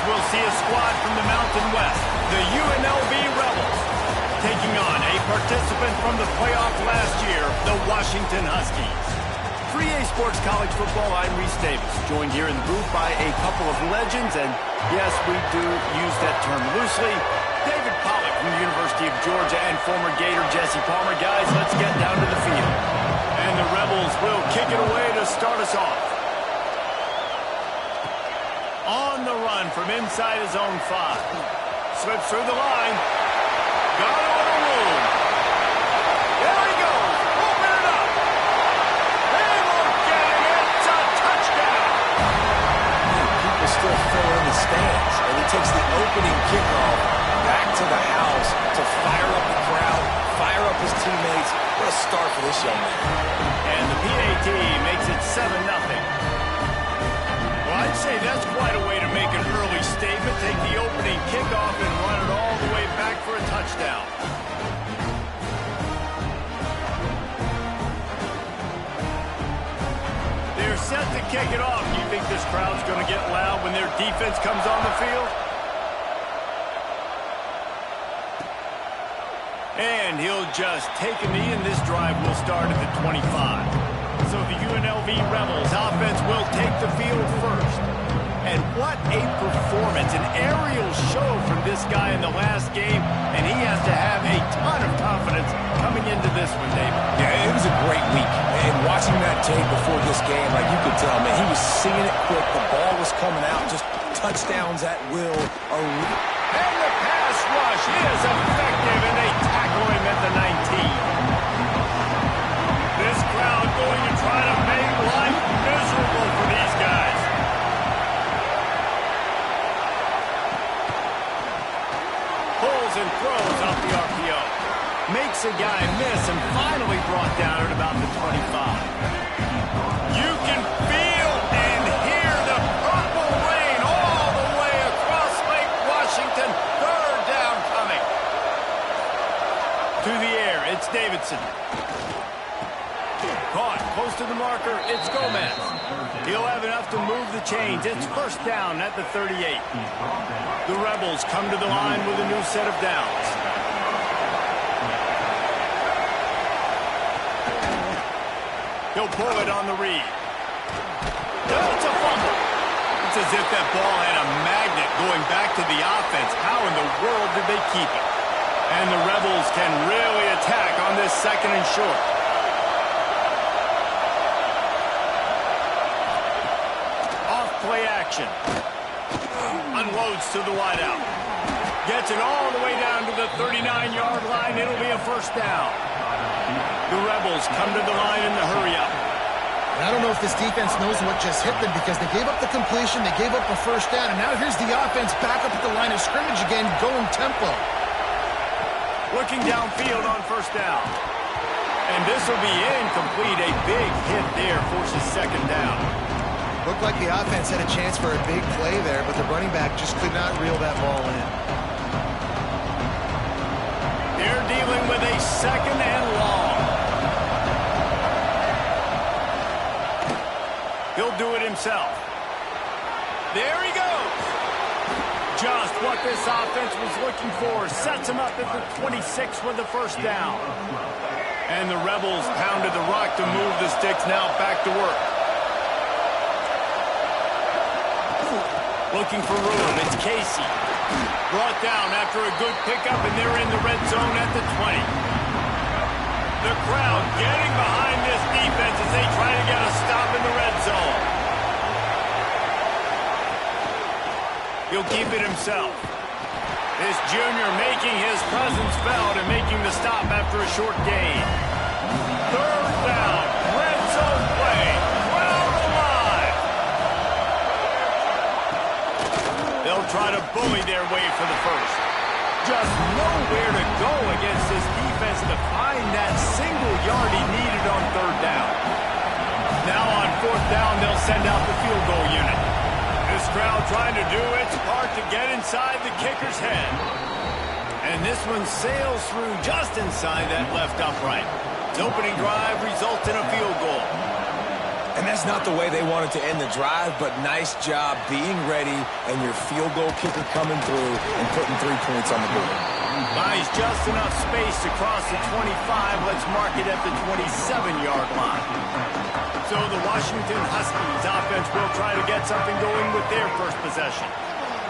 we'll see a squad from the Mountain West, the UNLV Rebels, taking on a participant from the playoff last year, the Washington Huskies. 3A Sports College Football, I'm Reese Davis, joined here in the booth by a couple of legends, and yes, we do use that term loosely. David Pollack from the University of Georgia and former Gator Jesse Palmer. Guys, let's get down to the field. And the Rebels will kick it away to start us off. On the run from inside his own 5. Slips through the line. Got it on a roll. There he goes. Open it up. They won't get it. It's a touchdown. People still fill in the stands. And he takes the opening kickoff back to the house to fire up the crowd, fire up his teammates. What a start for this young man. And the PAT makes it 7-0. Well, I'd say that's quite a way to make an early statement. Take the opening kickoff and run it all the way back for a touchdown. They're set to kick it off. Do you think this crowd's going to get loud when their defense comes on the field? And he'll just take a knee, and this drive will start at the 25. So the UNLV Rebels offense will take the field first. And what a performance, an aerial show from this guy in the last game, and he has to have a ton of confidence coming into this one, David. Yeah, it was a great week. And watching that tape before this game, like you could tell, man, he was singing it quick. The ball was coming out, just touchdowns at will. And the pass rush is effective, and they tackle him at the 19. This crowd going to try to make life miserable for these guys. Pulls and throws off the RPO. Makes a guy miss and finally brought down at about the 25. You can feel and hear the purple rain all the way across Lake Washington. Third down coming. To the air, it's Davidson. Caught close to the marker, it's Gomez. He'll have enough to move the chains. It's first down at the 38. The Rebels come to the line with a new set of downs. He'll pull it on the read. It's a fumble. It's as if that ball had a magnet going back to the offense. How in the world did they keep it? And the Rebels can really attack on this second and short. Play action. Unloads to the wideout. Gets it all the way down to the 39-yard line. It'll be a first down. The Rebels come to the line in the hurry-up. I don't know if this defense knows what just hit them because they gave up the completion, they gave up a first down, and now here's the offense back up at the line of scrimmage again, going tempo. Looking downfield on first down. And this will be incomplete. A big hit there forces second down. Looked like the offense had a chance for a big play there, but the running back just could not reel that ball in. They're dealing with a second and long. He'll do it himself. There he goes. Just what this offense was looking for. Sets him up at the 26 with the first down. And the Rebels pounded the rock to move the sticks. Now back to work. Looking for room, it's Casey. Brought down after a good pickup, and they're in the red zone at the 20. The crowd getting behind this defense as they try to get a stop in the red zone. He'll keep it himself. This junior making his presence felt and making the stop after a short gain. Third down, red zone play. Crowd alive. They'll try to bully their way for the first. Just nowhere to go against this defense to find that single yard he needed on third down. Now on fourth down, they'll send out the field goal unit. This crowd trying to do its part to get inside the kicker's head. And this one sails through just inside that left upright. Its opening drive results in a field goal. And that's not the way they wanted to end the drive, but nice job being ready and your field goal kicker coming through and putting 3 points on the board. Buys just enough space to cross the 25. Let's mark it at the 27-yard line. So the Washington Huskies offense will try to get something going with their first possession.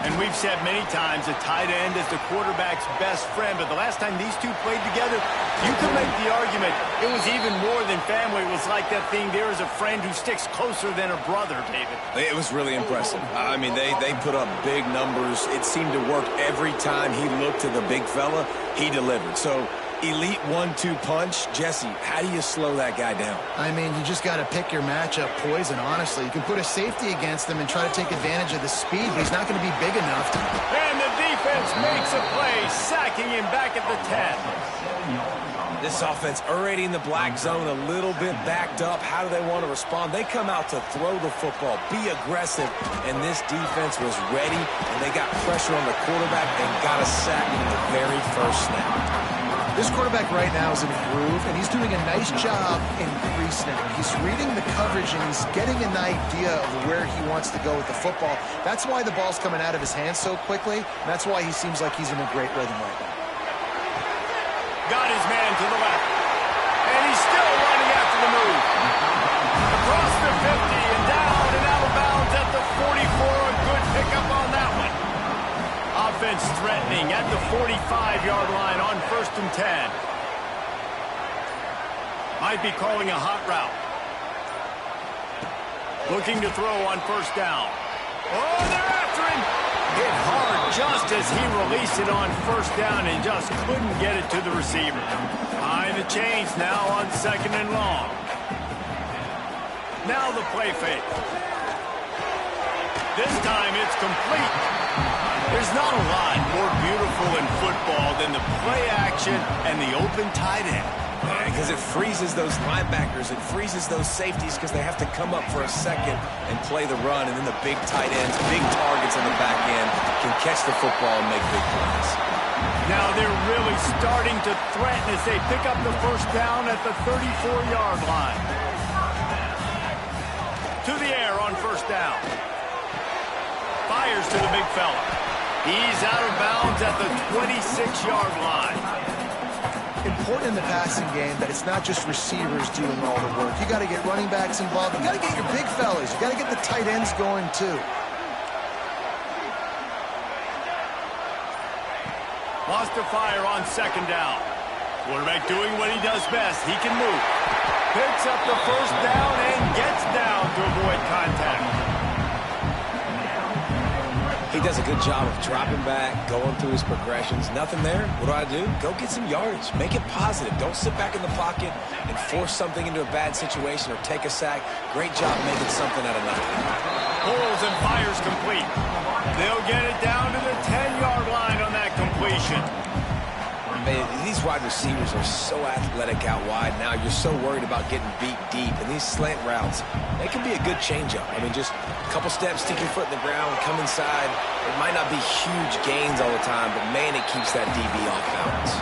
And we've said many times a tight end is the quarterback's best friend, but the last time these two played together, you could make the argument it was even more than family. It was like that thing, there is a friend who sticks closer than a brother, David. It was really impressive. I mean, they put up big numbers. It seemed to work every time he looked to the big fella. He delivered. So elite 1-2 punch. Jesse, how do you slow that guy down? I mean, you just got to pick your matchup poison, honestly. You can put a safety against him and try to take advantage of the speed, but he's not going to be big enough. And the defense makes a play, sacking him back at the 10. This offense already in the black zone, a little bit backed up. How do they want to respond? They come out to throw the football, be aggressive, and this defense was ready, and they got pressure on the quarterback and got a sack in the very first snap. This quarterback right now is in a groove, and he's doing a nice job in pre-snap. He's reading the coverage, and he's getting an idea of where he wants to go with the football. That's why the ball's coming out of his hands so quickly, and that's why he seems like he's in a great rhythm right now. Got his man to the left, and he's still running after the move. Across the 50 and down and out of bounds at the 44. A good pickup on that one. Offense threatening at the 45-yard line on 1st and 10. Might be calling a hot route. Looking to throw on 1st down. Oh, they're after him. Hit hard just as he released it on 1st down and just couldn't get it to the receiver. Behind the chains now on 2nd and long. Now the play fake. This time it's complete. There's not a lot more beautiful in football than the play action and the open tight end. Because it freezes those linebackers, it freezes those safeties because they have to come up for a second and play the run, and then the big tight ends, big targets on the back end can catch the football and make big plays. Now they're really starting to threaten as they pick up the 1st down at the 34-yard line. To the air on 1st down. Fires to the big fella. He's out of bounds at the 26-yard line. Important in the passing game that it's not just receivers doing all the work. You got to get running backs involved. You got to get your big fellas. You got to get the tight ends going too. Wants to fire on 2nd down. Quarterback doing what he does best. He can move. Picks up the 1st down and gets down to avoid contact. He does a good job of dropping back, going through his progressions. Nothing there. What do? Go get some yardage. Make it positive. Don't sit back in the pocket and force something into a bad situation or take a sack. Great job making something out of nothing. Pulls and fires complete. They'll get it down to the 10-yard line on that completion. Man, these wide receivers are so athletic out wide now. You're so worried about getting beat deep. And these slant routes, they can be a good changeup. I mean, just a couple steps, stick your foot in the ground, come inside. It might not be huge gains all the time, but, man, it keeps that DB off balance.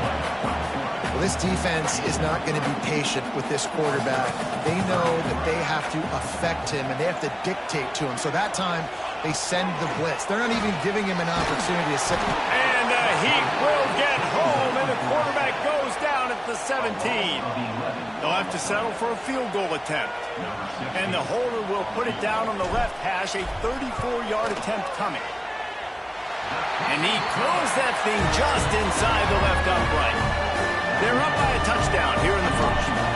Well, this defense is not going to be patient with this quarterback. They know that they have to affect him, and they have to dictate to him. So that time, they send the blitz. They're not even giving him an opportunity to sit. And he will get home, and the quarterback goes down at the 17. They'll have to settle for a field goal attempt. And the holder will put it down on the left hash, a 34-yard attempt coming. And he throws that thing just inside the left upright. They're up by a touchdown here in the 1st.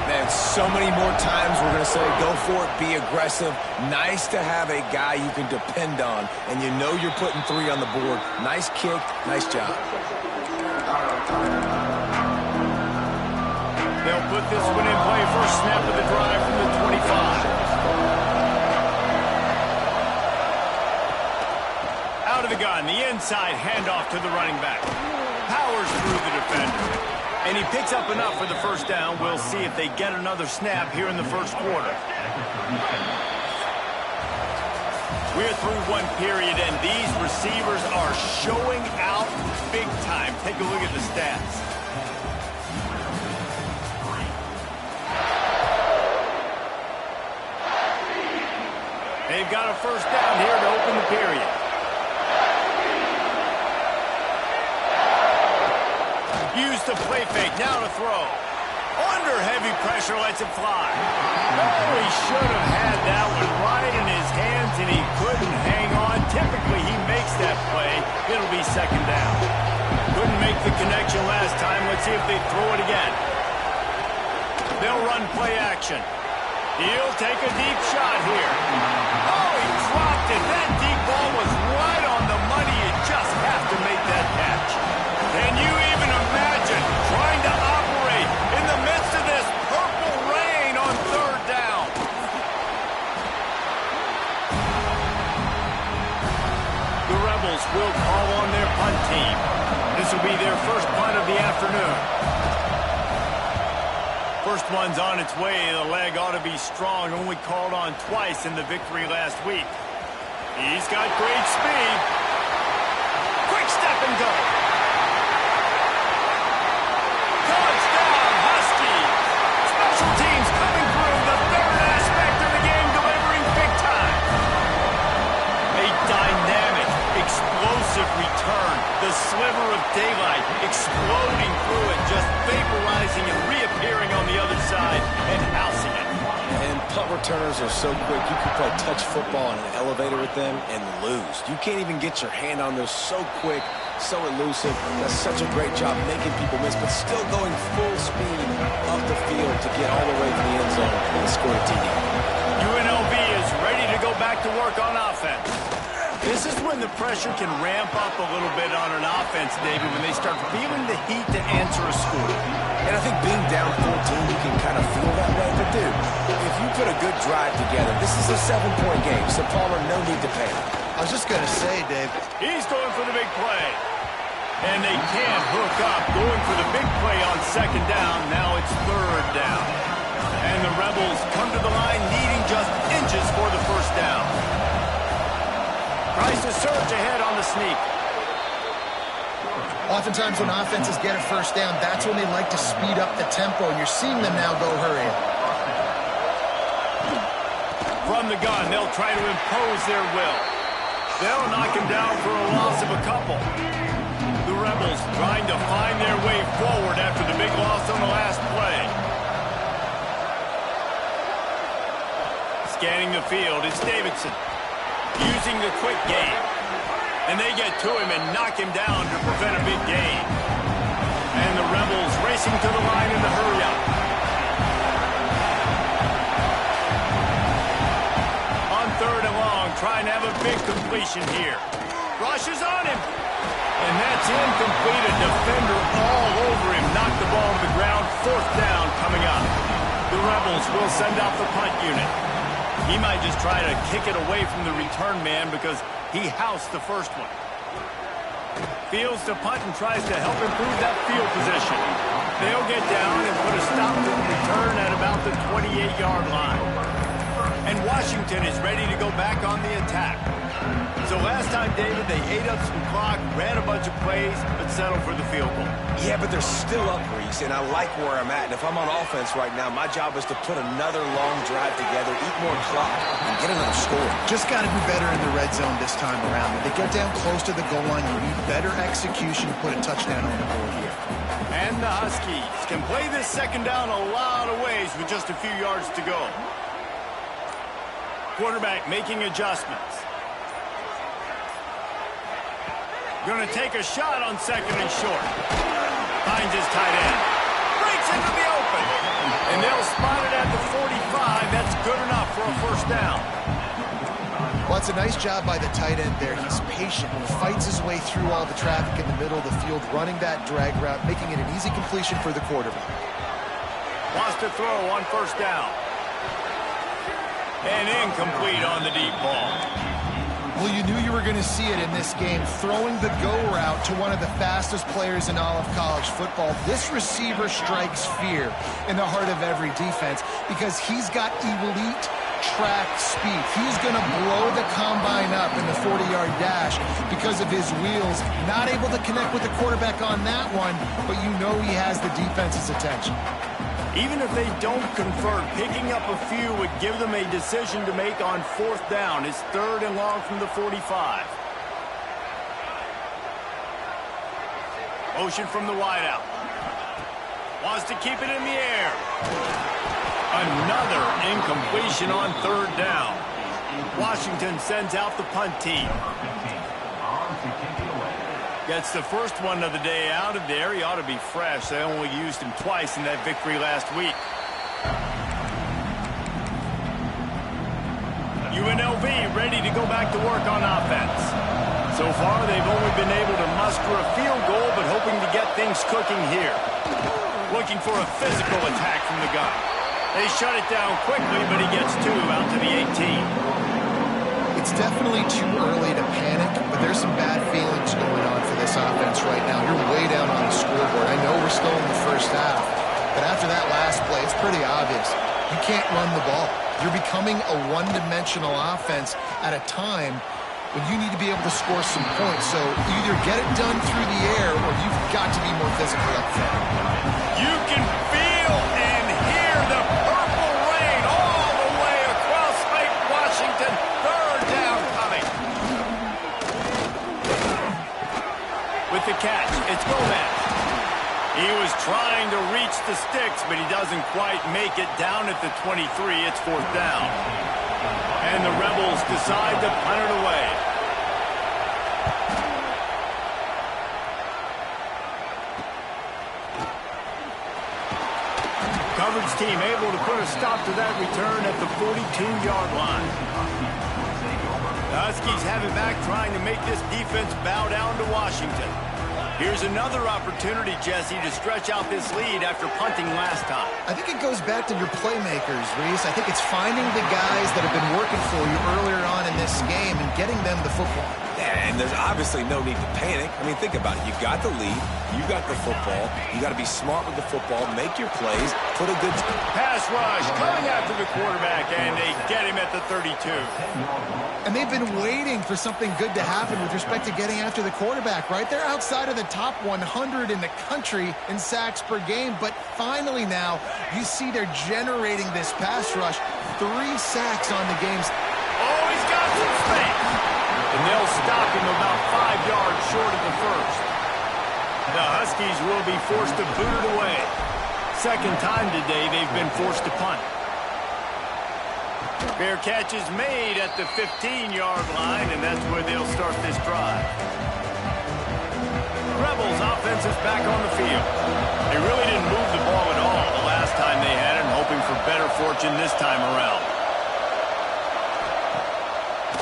Man, so many more times we're going to say, go for it, be aggressive. Nice to have a guy you can depend on, and you know you're putting 3 on the board. Nice kick, nice job. They'll put this one in play. First snap of the drive from the 25. Out of the gun, the inside handoff to the running back. Powers through the defender. And he picks up enough for the 1st down. We'll see if they get another snap here in the 1st quarter. We're through one period, and these receivers are showing out big time. Take a look at the stats. They've got a first down here to open the period. Use the play fake, now to throw. Under heavy pressure, lets it fly. Oh, he should have had that one right in his hands, and he couldn't hang on. Typically, he makes that play. It'll be second down. Couldn't make the connection last time. Let's see if they throw it again. They'll run play action. He'll take a deep shot here. Oh, he dropped it. That deep ball was right on the money. You just have to make that catch. Can you even imagine trying to operate in the midst of this purple rain on third down? The Rebels will call on their punt team. This will be their first punt of the afternoon. First one's on its way. The leg ought to be strong. Only called on twice in the victory last week. He's got great speed. Quick step and go. Touchdown, Huskies. Special teams coming through. The third aspect of the game, delivering big time. A dynamic, explosive return. The sliver of daylight exploding through it, just vaporizing and reappearing on the other side and housing it. And punt returners are so quick, you can play touch football in an elevator with them and lose. You can't even get your hand on those. So quick, so elusive. Does such a great job making people miss, but still going full speed up the field to get all the way to the end zone and score a TD. UNLV is ready to go back to work on offense. This is when the pressure can ramp up a little bit on an offense, David, when they start feeling the heat to answer a score. And I think being down 14, you can kind of feel that way. But, dude, if you put a good drive together, this is a 7-point game, so Palmer, no need to panic. I was just going to say, Dave. He's going for the big play. And they can't hook up. Going for the big play on second down. Now it's third down. And the Rebels come to the line needing just inches for the first down. Tries to surge ahead on the sneak. Oftentimes when offenses get a first down, that's when they like to speed up the tempo, and you're seeing them now go hurry up. From the gun, they'll try to impose their will. They'll knock him down for a loss of a couple. The Rebels trying to find their way forward after the big loss on the last play. Scanning the field, it's Davidson. Using the quick game. And they get to him and knock him down to prevent a big gain. And the Rebels racing to the line in the hurry-up. On third and long, trying to have a big completion here. Rushes on him. And that's incomplete. A defender all over him. Knocked the ball to the ground. Fourth down coming up. The Rebels will send out the punt unit. He might just try to kick it away from the return man because he housed the first one. Fields to punt and tries to help improve that field position. They'll get down and put a stop to the return at about the 28-yard line. And Washington is ready to go back on the attack. So last time, David, they ate up some clock, ran a bunch of plays, but settled for the field goal. Yeah, but they're still up, Reese, and I like where I'm at. And if I'm on offense right now, my job is to put another long drive together, eat more clock, and get another score. Just got to be better in the red zone this time around. When they get down close to the goal line, you need better execution to put a touchdown on the board here. And the Huskies can play this second down a lot of ways with just a few yards to go. Quarterback making adjustments. Going to take a shot on second and short. Finds his tight end. Breaks into the open. And they'll spot it at the 45. That's good enough for a first down. Well, it's a nice job by the tight end there. He's patient. He fights his way through all the traffic in the middle of the field, running that drag route, making it an easy completion for the quarterback. Wants to throw on first down. And incomplete on the deep ball. Well, you knew you were going to see it in this game, throwing the go route to one of the fastest players in all of college football. This receiver strikes fear in the heart of every defense because he's got elite track speed. He's going to blow the combine up in the 40-yard dash because of his wheels. Not able to connect with the quarterback on that one, but you know he has the defense's attention. Even if they don't convert, picking up a few would give them a decision to make on 4th down. It's 3rd and long from the 45. Motion from the wideout. Wants to keep it in the air. Another incompletion on 3rd down. Washington sends out the punt team. Gets the first one of the day out of there. He ought to be fresh. They only used him twice in that victory last week. UNLV ready to go back to work on offense. So far, they've only been able to muster a field goal, but hoping to get things cooking here. Looking for a physical attack from the gun. They shut it down quickly, but he gets 2 out to the 18. It's definitely too early to panic, but there's some bad feelings going on for this offense right now. You're way down on the scoreboard. I know we're still in the first half, but after that last play, it's pretty obvious. You can't run the ball. You're becoming a one-dimensional offense at a time when you need to be able to score some points. So either get it done through the air or you've got to be more physical up front. You can feel and hear the purple rain all the way across Lake Washington. 3rd down coming. With the catch, it's Gomez. He was trying to reach the sticks, but he doesn't quite make it down at the 23. It's 4th down. And the Rebels decide to punt it away. Coverage team able to put a stop to that return at the 42-yard line. The Huskies have it back, trying to make this defense bow down to Washington. Here's another opportunity, Jesse, to stretch out this lead after punting last time. I think it goes back to your playmakers, Reese. I think it's finding the guys that have been working for you earlier on in this game and getting them the football. Yeah, and there's obviously no need to panic. I mean, think about it. You got the lead. You got the football. You got to be smart with the football. Make your plays. Put a good pass rush coming after the quarterback, and they get him at the 32. And they've been waiting for something good to happen with respect to getting after the quarterback, right? They're outside of the top 100 in the country in sacks per game, but finally now you see they're generating this pass rush. 3 sacks on the game. Oh, he's got some space. And they'll stop him about 5 yards short of the first. The Huskies will be forced to boot it away. Second time today they've been forced to punt. Fair catch is made at the 15-yard line, and that's where they'll start this drive. Rebels offense is back on the field. They really didn't move the ball at all the last time they had it, hoping for better fortune this time around.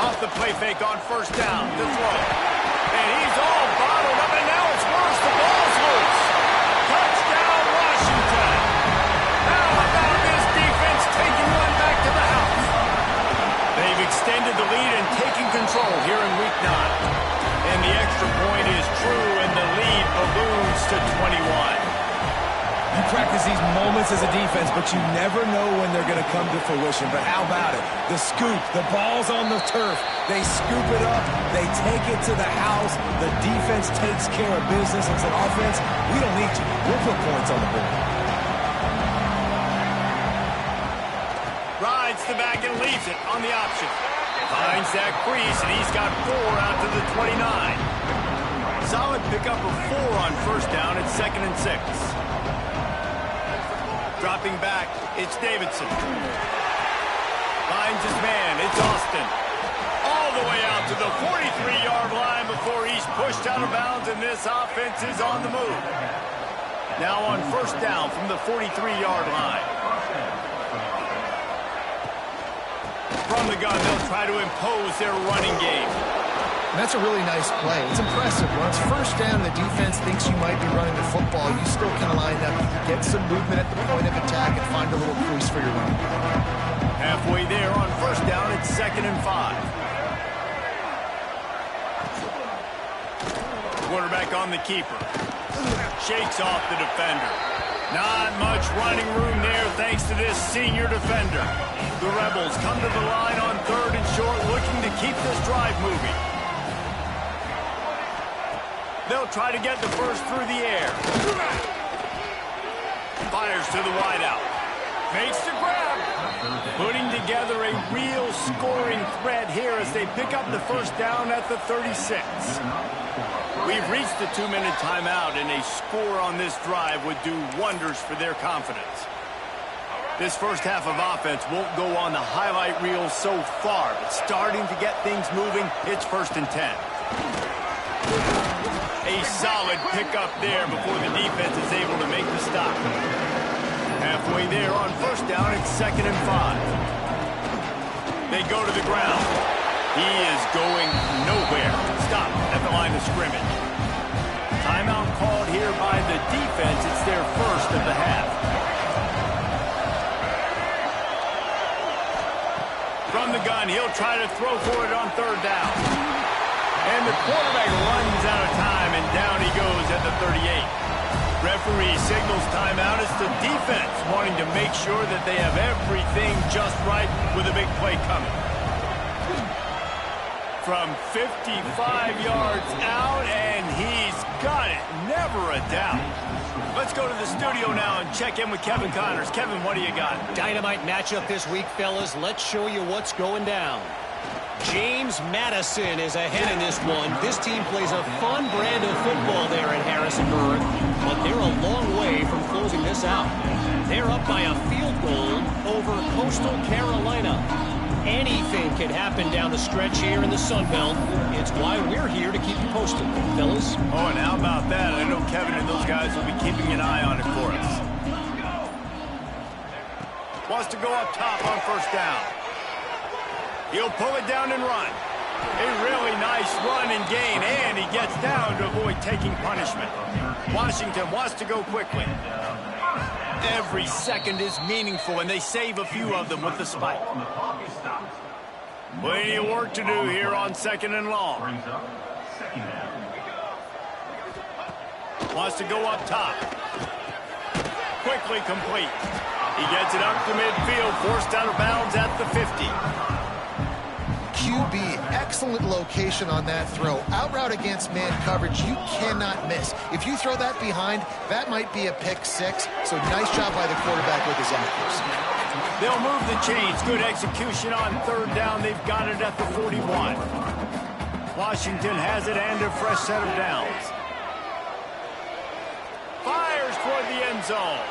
Off the play fake on 1st down, the throw. And he's all bottled up, and now it's worse. The ball's loose. Touchdown, Washington. How about this defense taking one back to the house? They've extended the lead and taken control here in Week 9. And the extra point is true, and the lead balloons to 21. You practice these moments as a defense, but you never know when they're going to come to fruition. But how about it? The scoop, the ball's on the turf. They scoop it up. They take it to the house. The defense takes care of business and says, offense, we don't need you. We'll put points on the board. Rides the back and leaves it on the option. Finds that crease, and he's got 4 out to the 29. Solid pickup of 4 on 1st down. It's 2nd and 6. Dropping back, it's Davidson. Finds his man, it's Austin. All the way out to the 43-yard line before he's pushed out of bounds, and this offense is on the move. Now on 1st down from the 43-yard line. From the gun, they'll try to impose their running game. And that's a really nice play. It's impressive. When it's 1st down, the defense thinks you might be running the football. You still can line up, get some movement at the point of attack, and find a little crease for your run. Halfway there on 1st down, it's 2nd and 5. Quarterback on the keeper. Shakes off the defender. Not much running room there thanks to this senior defender. The Rebels come to the line on 3rd and short, looking to keep this drive moving. They'll try to get the first through the air. fires to the wideout. Makes the grab. Putting together a real scoring threat here as they pick up the first down at the 36. We've reached the 2-minute timeout, and a score on this drive would do wonders for their confidence. This first half of offense won't go on the highlight reel so far, but starting to get things moving, it's 1st and 10. A solid pickup there before the defense is able to make the stop. Halfway there on 1st down, it's 2nd and 5. They go to the ground. He is going nowhere. Stop at the line of scrimmage. Timeout called here by the defense. It's their first of the half. From the gun, he'll try to throw for it on 3rd down. And the quarterback runs out of time, and down he goes at the 38. Referee signals timeout. It's the defense wanting to make sure that they have everything just right with a big play coming. From 55 yards out, and he's got it. Never a doubt. Let's go to the studio now and check in with Kevin Connors. Kevin, what do you got? Dynamite matchup this week, fellas. Let's show you what's going down. James Madison is ahead in this one. This team plays a fun brand of football there in Harrisonburg, but they're a long way from closing this out. They're up by a field goal over Coastal Carolina. Anything can happen down the stretch here in the Sun Belt. It's why we're here to keep you posted, fellas. Oh, and how about that? I know Kevin and those guys will be keeping an eye on it for us. Wants to go up top on 1st down. He'll pull it down and run. A really nice run and gain, and he gets down to avoid taking punishment. Washington wants to go quickly. Every second is meaningful, and they save a few of them with the spike. Plenty of work to do here on 2nd and long. Wants to go up top. Quickly complete. He gets it up to midfield, forced out of bounds at the 50. QB, excellent location on that throw. Out route against man coverage, you cannot miss. If you throw that behind, that might be a pick 6. So nice job by the quarterback with his accuracy. They'll move the chains. Good execution on 3rd down. They've got it at the 41. Washington has it and a fresh set of downs. Fires toward the end zone.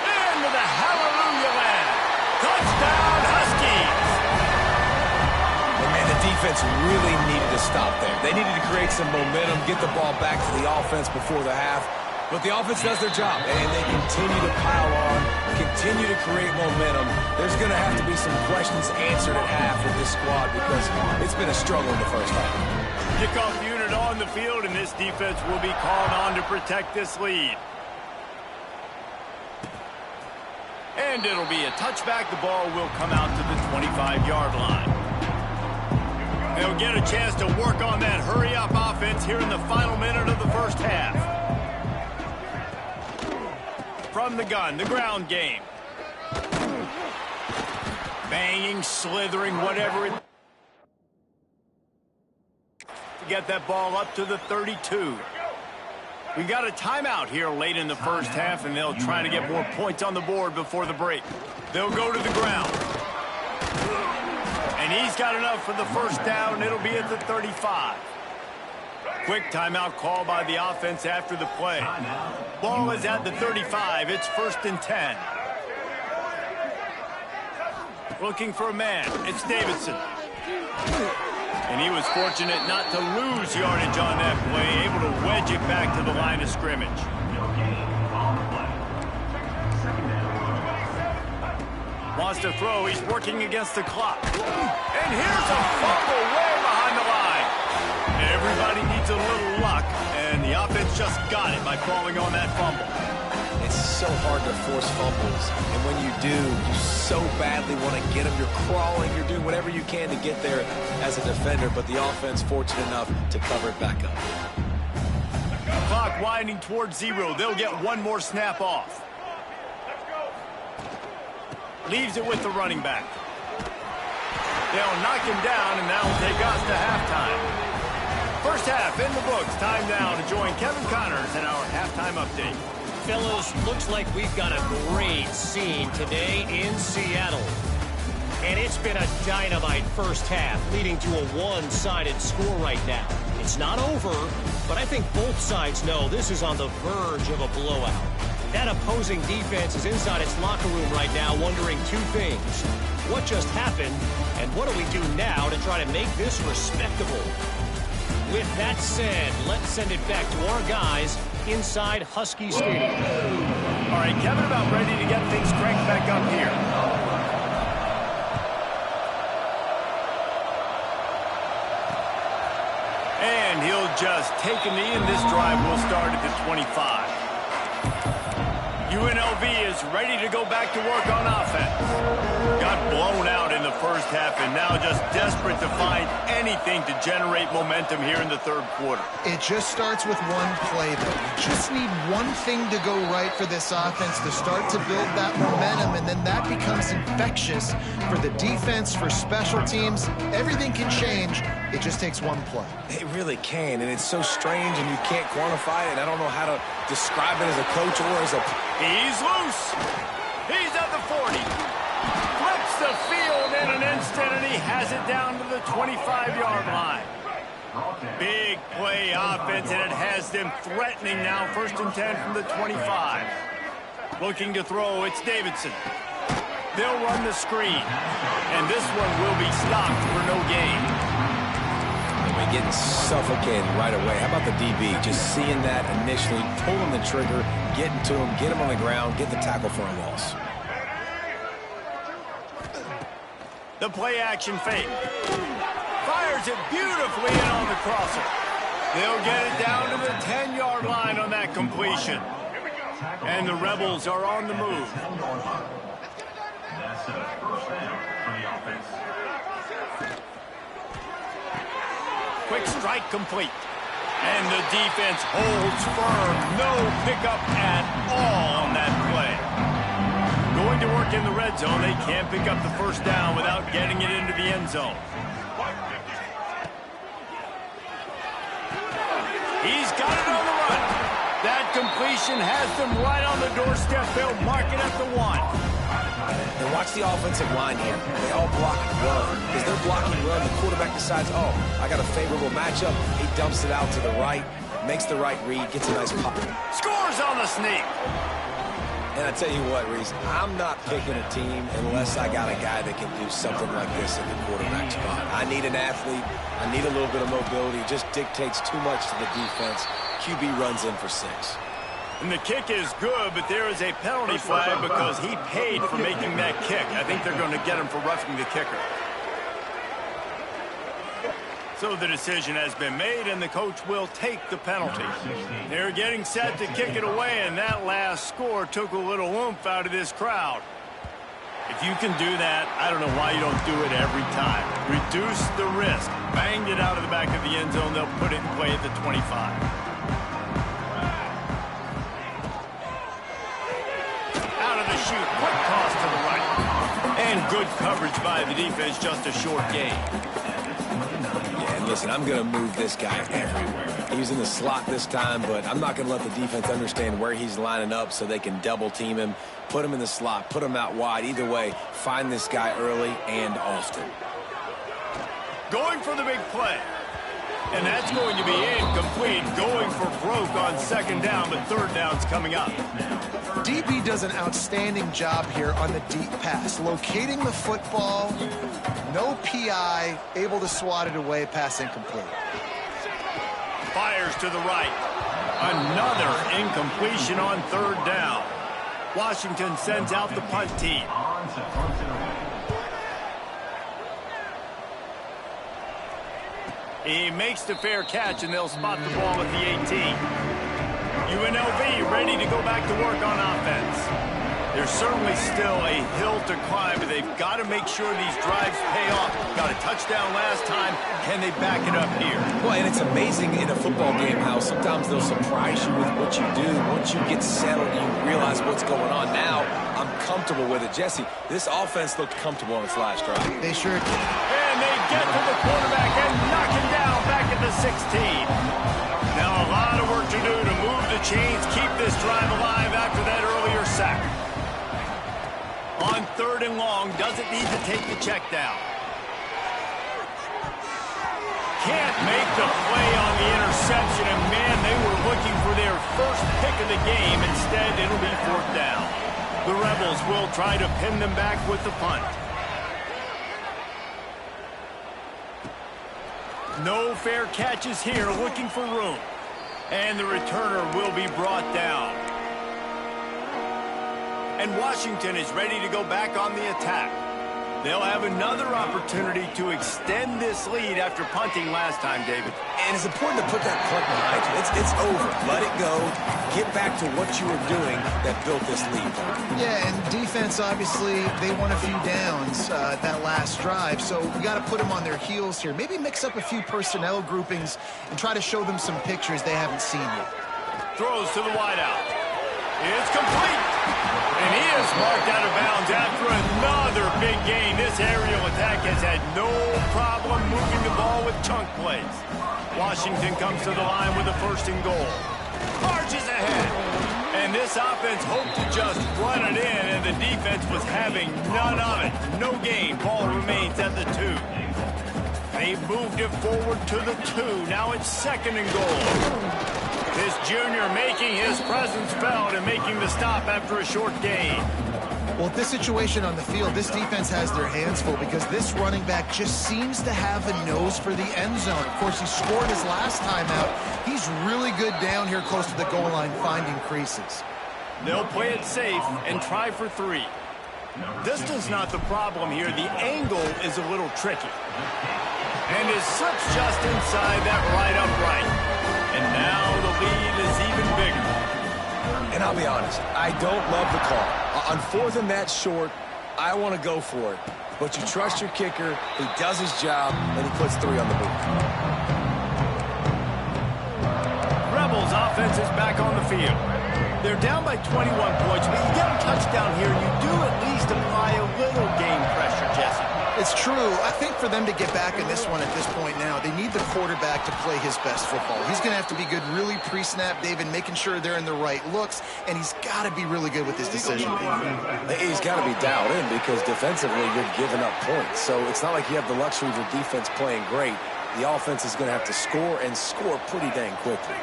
Into the hallelujah land. Touchdown, Huskies. Man, the defense really needed to stop there. They needed to create some momentum, get the ball back to the offense before the half. But the offense does their job, and they continue to pile on, continue to create momentum. There's going to have to be some questions answered at half with this squad because it's been a struggle in the first half. Kickoff unit on the field, and this defense will be called on to protect this lead. And it'll be a touchback. The ball will come out to the 25-yard line. They'll get a chance to work on that hurry-up offense here in the final minute of the first half. From the gun, the ground game. Banging, slithering, whatever it... to get that ball up to the 32. We got a timeout here late in the first half, and they'll try to get more points on the board before the break. They'll go to the ground. And he's got enough for the first down. It'll be at the 35. Quick timeout call by the offense after the play. Ball is at the 35. It's 1st and 10. Looking for a man. It's Davidson. And he was fortunate not to lose yardage on that play, able to wedge it back to the line of scrimmage. Wants to throw. He's working against the clock. And here's a fumble way behind the line. Everybody needs a little luck, and the offense just got it by falling on that fumble. It's so hard to force fumbles, and when you do, you so badly want to get them. You're crawling, you're doing whatever you can to get there as a defender, but the offense fortunate enough to cover it back up. Clock winding towards 0. They'll get one more snap off. Leaves it with the running back. They'll knock him down, and that'll take us to halftime. First half in the books. Time now to join Kevin Connors in our halftime update. Fellas, looks like we've got a great scene today in Seattle. And it's been a dynamite first half, leading to a one-sided score right now. It's not over, but I think both sides know this is on the verge of a blowout. That opposing defense is inside its locker room right now wondering two things. What just happened, and what do we do now to try to make this respectable? With that said, let's send it back to our guys inside Husky Stadium. All right, Kevin, about ready to get things cranked back up here. And he'll just take a knee, and this drive will start at the 25. UNLV is ready to go back to work on offense. Got blown out in the first half and now just desperate to find anything to generate momentum here in the third quarter. It just starts with one play, but we just need one thing to go right for this offense to start to build that momentum, and then that becomes infectious for the defense, for special teams. Everything can change. It just takes one play. It really can, and it's so strange, and you can't quantify it. I don't know how to describe it as a coach or as a... He's loose. He's at the 40. Flips the field in an instant, and he has it down to the 25-yard line. Big play offense, and it has them threatening now. 1st and 10 from the 25. Looking to throw, it's Davidson. They'll run the screen, and this one will be stopped for no gain. Getting suffocated right away. How about the DB? Just seeing that initially, pulling the trigger, getting to him, get him on the ground, get the tackle for a loss. The play action fake. Fires it beautifully in on the crosser. They'll get it down to the 10-yard line on that completion. And the Rebels are on the move. That's a first down for the offense. Quick strike complete. And the defense holds firm. No pickup at all on that play. Going to work in the red zone. They can't pick up the first down without getting it into the end zone. He's got it on the run. That completion has them right on the doorstep. They'll mark it at the 1. And watch the offensive line here. They all block run. As they're blocking run, the quarterback decides, oh, I got a favorable matchup. He dumps it out to the right, makes the right read, gets a nice pop. Scores on the sneak. And I tell you what, Reese, I'm not picking a team unless I got a guy that can do something like this at the quarterback spot. I need an athlete. I need a little bit of mobility. It just dictates too much to the defense. QB runs in for 6. And the kick is good, but there is a penalty flag because he paid for making that kick. I think they're going to get him for roughing the kicker. So the decision has been made, and the coach will take the penalty. They're getting set to kick it away, and that last score took a little oomph out of this crowd. If you can do that, I don't know why you don't do it every time. Reduce the risk. Banged it out of the back of the end zone. They'll put it in play at the 25. Shoot, quick toss to the right. And good coverage by the defense, just a short gain. Yeah, and listen, I'm going to move this guy everywhere. He's in the slot this time, but I'm not going to let the defense understand where he's lining up so they can double team him, put him in the slot, put him out wide. Either way, find this guy early and often. Going for the big play. And that's going to be incomplete. Going for broke on 2nd down, but 3rd down's coming up. DB does an outstanding job here on the deep pass. Locating the football, no PI, able to swat it away, pass incomplete. Fires to the right. Another incompletion on 3rd down. Washington sends out the punt team. He makes the fair catch, and they'll spot the ball at the 18. UNLV ready to go back to work on offense. There's certainly still a hill to climb, but they've got to make sure these drives pay off. Got a touchdown last time. Can they back it up here? Well, and it's amazing in a football game how sometimes they'll surprise you with what you do. Once you get settled, you realize what's going on. Now, I'm comfortable with it. Jesse, this offense looked comfortable on its last drive. They sure did. And they get to the quarterback and knock him down back at the 16. Now a lot of work to do to move the chains keep this drive alive after that earlier sack. On 3rd and long, doesn't need to take the check down. Can't make the play on the interception, and man, they were looking for their first pick of the game. Instead, it'll be 4th down. The Rebels will try to pin them back with the punt. No fair catches here, looking for room. And the returner will be brought down. And Washington is ready to go back on the attack. They'll have another opportunity to extend this lead after punting last time, David. And it's important to put that punt behind you. It's over. Let it go. Get back to what you were doing that built this lead. Yeah, and defense, obviously, they won a few downs that last drive, so we got to put them on their heels here. Maybe mix up a few personnel groupings and try to show them some pictures they haven't seen yet. Throws to the wideout. It's complete. And he is marked out of bounds after another big gain. This aerial attack has had no problem moving the ball with chunk plays. Washington comes to the line with a 1st and goal. Marches ahead. And this offense hoped to just run it in, and the defense was having none of it. No gain. Ball remains at the 2. They moved it forward to the 2. Now it's 2nd and goal. This junior making his presence felt and making the stop after a short gain. Well, with this situation on the field, this defense has their hands full because this running back just seems to have a nose for the end zone. Of course, he scored his last time out. He's really good down here close to the goal line finding creases. They'll play it safe and try for 3. Distance not the problem here. The angle is a little tricky. And it slips just inside that right upright. And now the lead is even bigger. And I'll be honest, I don't love the call. On 4th and that short, I want to go for it. But you trust your kicker, he does his job, and he puts 3 on the board. Rebels offense is back on the field. They're down by 21 points, but you get a touchdown here, you do at least apply a little game pressure, Jesse. It's true. I think for them to get back in this one at this point now, they need the quarterback to play his best football. He's going to have to be good really pre-snap, David, making sure they're in the right looks, and he's got to be really good with his decision. He's got to be dialed in because defensively you're giving up points. So it's not like you have the luxury of your defense playing great. The offense is going to have to score and score pretty dang quickly.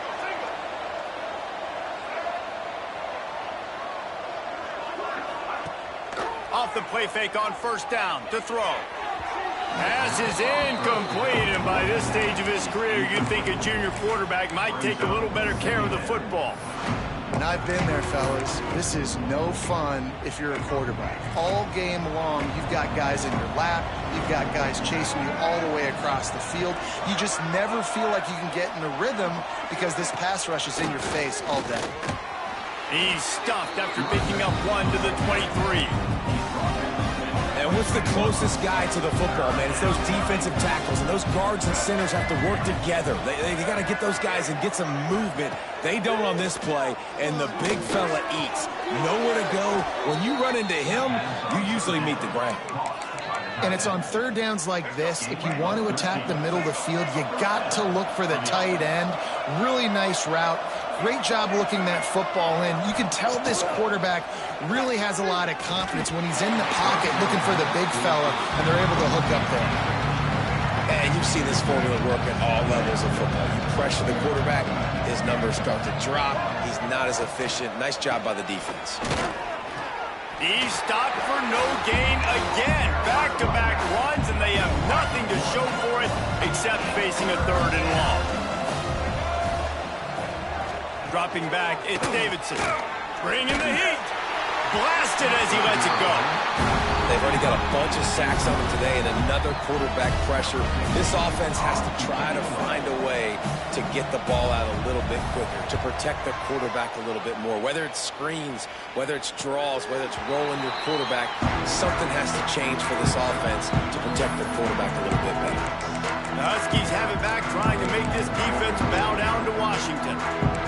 Off the play fake on 1st down to throw. Pass is incomplete, and by this stage of his career, you'd think a junior quarterback might take a little better care of the football. And I've been there, fellas. This is no fun if you're a quarterback. All game long, you've got guys in your lap. You've got guys chasing you all the way across the field. You just never feel like you can get in a rhythm because this pass rush is in your face all day. He's stuffed after picking up 1 to the 23. And what's the closest guy to the football, man? It's those defensive tackles, and those guards and centers have to work together. They got to get those guys and get some movement. They don't on this play, and the big fella eats. Nowhere to go. When you run into him, you usually meet the ground. And it's on 3rd downs like this. If you want to attack the middle of the field, you got to look for the tight end. Really nice route. Great job looking that football in. You can tell this quarterback really has a lot of confidence when he's in the pocket looking for the big fella, and they're able to hook up there. And you've seen this formula work at all levels of football. You pressure the quarterback, his numbers start to drop. He's not as efficient. Nice job by the defense. He's stopped for no gain again. Back-to-back runs, and they have nothing to show for it except facing a 3rd and long. Dropping back, it's Davidson. Bringing the heat. Blasted as he lets it go. They've already got a bunch of sacks on them today and another quarterback pressure. This offense has to try to find a way to get the ball out a little bit quicker, to protect the quarterback a little bit more. Whether it's screens, whether it's draws, whether it's rolling your quarterback, something has to change for this offense to protect the quarterback a little bit better. The Huskies have it back, trying to make this defense bow down to Washington.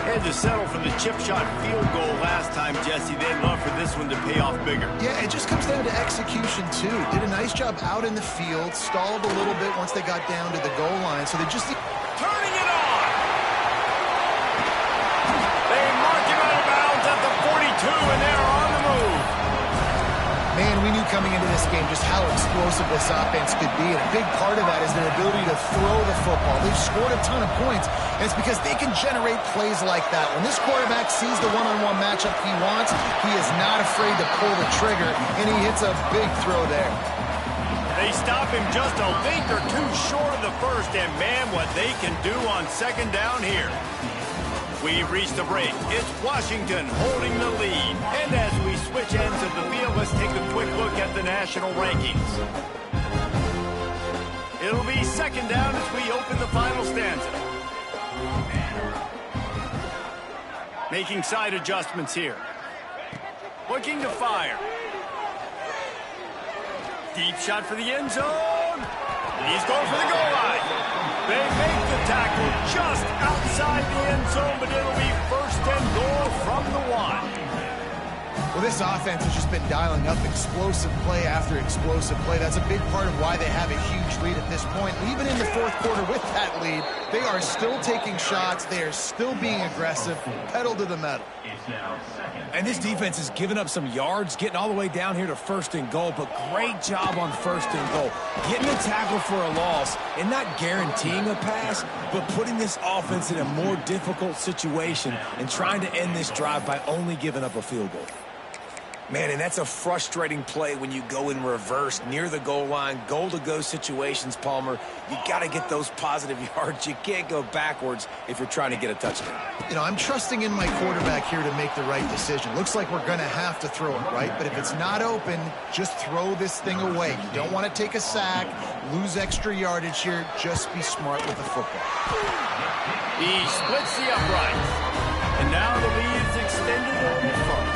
Had to settle for the chip shot field goal last time, Jesse. They'd love for this one to pay off bigger. Yeah, it just comes down to execution, too. Did a nice job out in the field, stalled a little bit once they got down to the goal line, so they just... Turning it on! They Man, we knew coming into this game just how explosive this offense could be, and a big part of that is their ability to throw the football. They've scored a ton of points, and it's because they can generate plays like that. When this quarterback sees the one-on-one matchup he wants, he is not afraid to pull the trigger, and he hits a big throw there. They stop him just a link or two short of the first, and man, what they can do on second down here. We've reached the break. It's Washington holding the lead. And as we switch ends of the field, let's take a quick look at the national rankings. It'll be second down as we open the final stanza. Making side adjustments here. Looking to fire. Deep shot for the end zone. He's going for the goal line. They make the tackle just outside the end zone, but it'll be first and goal from the 1. Well, this offense has just been dialing up explosive play after explosive play. That's a big part of why they have a huge lead at this point. Even in the fourth quarter with that lead, they are still taking shots. They are still being aggressive, pedal to the metal. And this defense has given up some yards, getting all the way down here to first and goal, but great job on first and goal. Getting a tackle for a loss and not guaranteeing a pass, but putting this offense in a more difficult situation and trying to end this drive by only giving up a field goal. Man, and that's a frustrating play when you go in reverse near the goal line, goal-to-go situations, Palmer. You got to get those positive yards. You can't go backwards if you're trying to get a touchdown. You know, I'm trusting in my quarterback here to make the right decision. Looks like we're going to have to throw it, right? But if it's not open, just throw this thing away. You don't want to take a sack, lose extra yardage here. Just be smart with the football. He splits the uprights. And now the lead is extended a little further.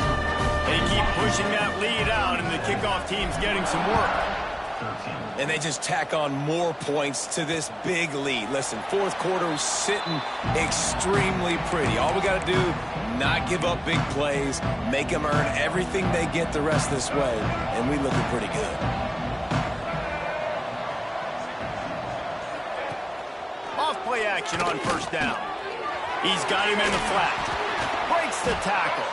They keep pushing that lead out, and the kickoff team's getting some work. And they just tack on more points to this big lead. Listen, fourth quarter is sitting extremely pretty. All we got to do, not give up big plays, make them earn everything they get the rest this way, and we looking pretty good. Off play action on first down. He's got him in the flat. Breaks the tackle.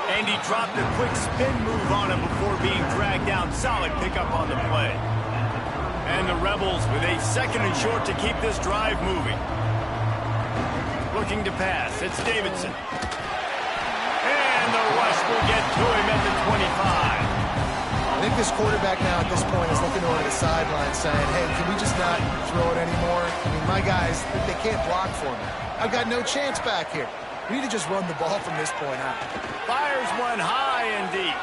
And he dropped a quick spin move on him before being dragged down. Solid pickup on the play. And the Rebels with a second and short to keep this drive moving. Looking to pass. It's Davidson. And the rush will get to him at the 25. I think this quarterback now at this point is looking over the sideline saying, hey, can we just not throw it anymore? I mean, my guys, they can't block for me. I've got no chance back here. We need to just run the ball from this point on. Fires one high and deep.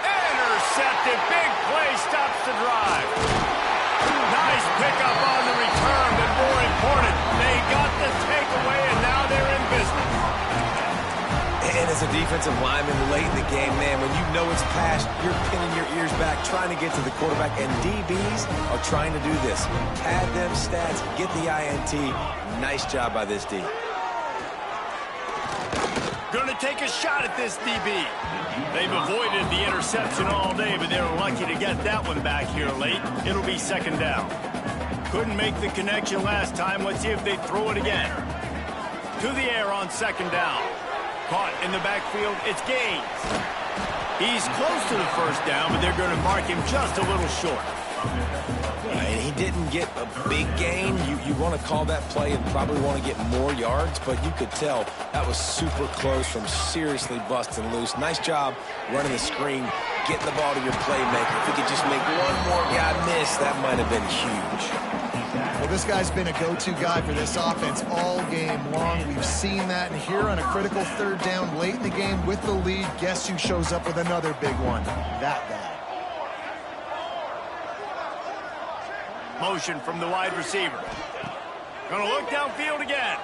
Intercepted. Big play stops the drive. Nice pickup on the return, but more important, they got the takeaway, and now they're in business. And as a defensive lineman late in the game, man, when you know it's past, you're pinning your ears back, trying to get to the quarterback, and DBs are trying to do this. Pad them stats, get the INT. Nice job by this D. Going to take a shot at this DB. They've avoided the interception all day, but they were lucky to get that one back here late. It'll be second down. Couldn't make the connection last time. Let's see if they throw it again. To the air on second down. Caught in the backfield. It's Gaines. He's close to the first down, but they're going to mark him just a little short. And he didn't get a big gain. You want to call that play and probably want to get more yards, but you could tell that was super close from seriously busting loose. Nice job running the screen, getting the ball to your playmaker. If he could just make one more guy miss, that might have been huge. Well, this guy's been a go-to guy for this offense all game long. We've seen that, and here on a critical third down late in the game with the lead, guess who shows up with another big one? That guy. Motion from the wide receiver. Gonna look downfield again.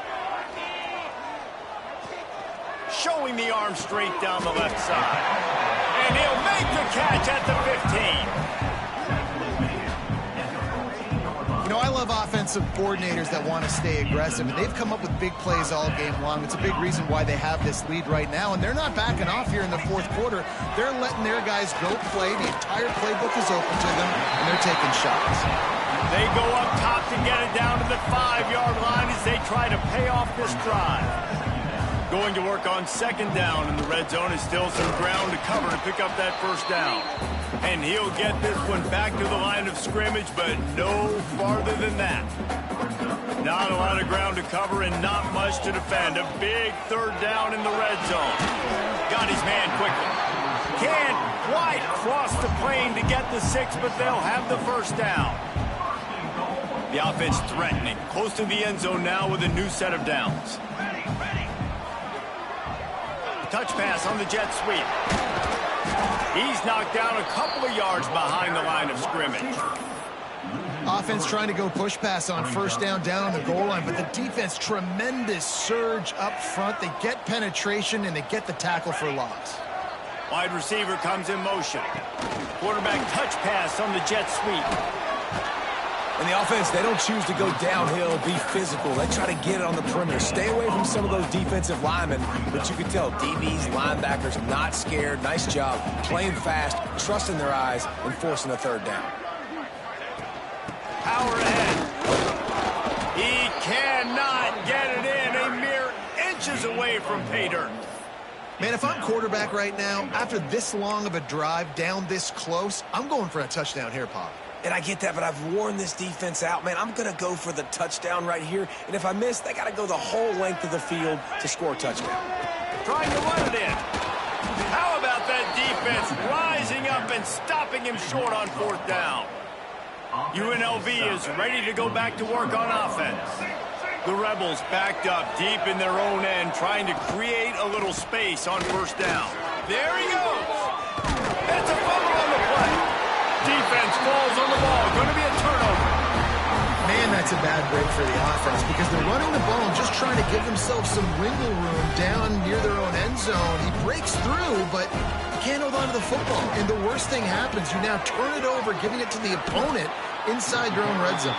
Showing the arm strength down the left side. And he'll make the catch at the 15. You know, I love offensive coordinators that want to stay aggressive, and they've come up with big plays all game long. It's a big reason why they have this lead right now, and they're not backing off here in the fourth quarter. They're letting their guys go play. The entire playbook is open to them, and they're taking shots. They go up top to get it down to the 5-yard line as they try to pay off this drive. Going to work on second down in the red zone is still some ground to cover to pick up that first down. And he'll get this one back to the line of scrimmage, but no farther than that. Not a lot of ground to cover and not much to defend. A big third down in the red zone. Got his man quickly. Can't quite cross the plane to get the 6, but they'll have the first down. The offense threatening. Close to the end zone now with a new set of downs. Touch pass on the jet sweep. He's knocked down a couple of yards behind the line of scrimmage. Offense trying to go push pass on first down on the goal line, but the defense, tremendous surge up front. They get penetration, and they get the tackle for loss. Wide receiver comes in motion. Quarterback touch pass on the jet sweep. And the offense, they don't choose to go downhill, be physical. They try to get it on the perimeter. Stay away from some of those defensive linemen. But you can tell DBs, linebackers, not scared. Nice job playing fast, trusting their eyes, and forcing a third down. Power ahead. He cannot get it in. A mere inches away from pay dirt. Man, if I'm quarterback right now, after this long of a drive down this close, I'm going for a touchdown here, Pop. And I get that, but I've worn this defense out, man. I'm going to go for the touchdown right here. And if I miss, they got to go the whole length of the field to score a touchdown. Trying to run it in. How about that defense rising up and stopping him short on fourth down? UNLV is ready to go back to work on offense. The Rebels backed up deep in their own end, trying to create a little space on first down. There he goes. That's a fumble on the play. Defense falls on the ball. Going to be a turnover. Man, that's a bad break for the offense because they're running the ball and just trying to give themselves some wiggle room down near their own end zone. He breaks through, but he can't hold on to the football. And the worst thing happens. You now turn it over, giving it to the opponent inside your own red zone.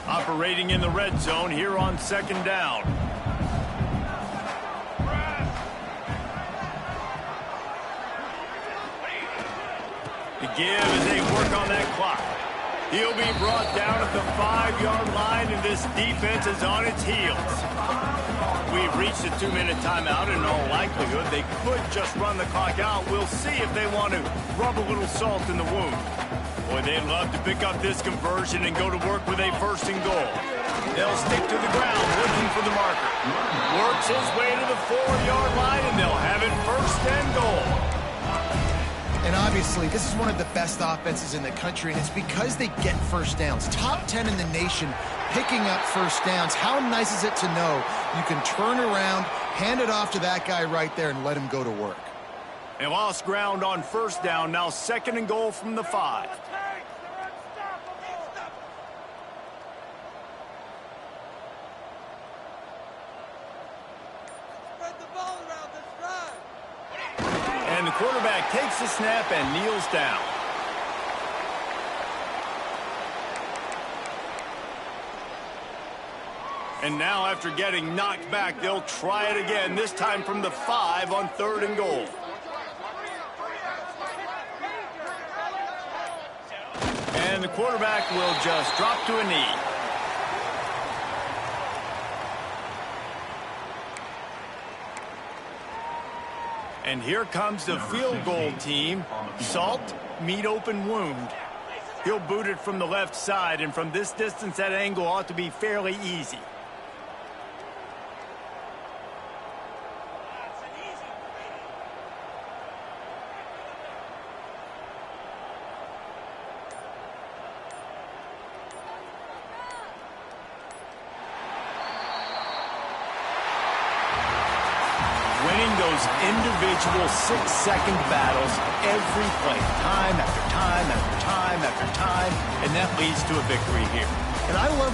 Operating in the red zone here on second down. The give as they work on that clock. He'll be brought down at the 5-yard line, and this defense is on its heels. We've reached a 2-minute timeout. In all likelihood, they could just run the clock out. We'll see if they want to rub a little salt in the wound. Boy, they'd love to pick up this conversion and go to work with a first and goal. They'll stick to the ground looking for the marker. Works his way to the 4-yard line, and they'll have it first and goal. And obviously, this is one of the best offenses in the country, and it's because they get first downs. Top 10 in the nation picking up first downs. How nice is it to know you can turn around, hand it off to that guy right there, and let him go to work? They lost ground on first down. Now second and goal from the 5. And the quarterback takes the snap and kneels down. And now after getting knocked back, they'll try it again, this time from the 5 on third and goal. And the quarterback will just drop to a knee. And here comes the field goal team. Salt, meet open wound. He'll boot it from the left side, and from this distance, that angle ought to be fairly easy. Individual 6-second battles every play, time after time after time after time, and that leads to a victory here. And I love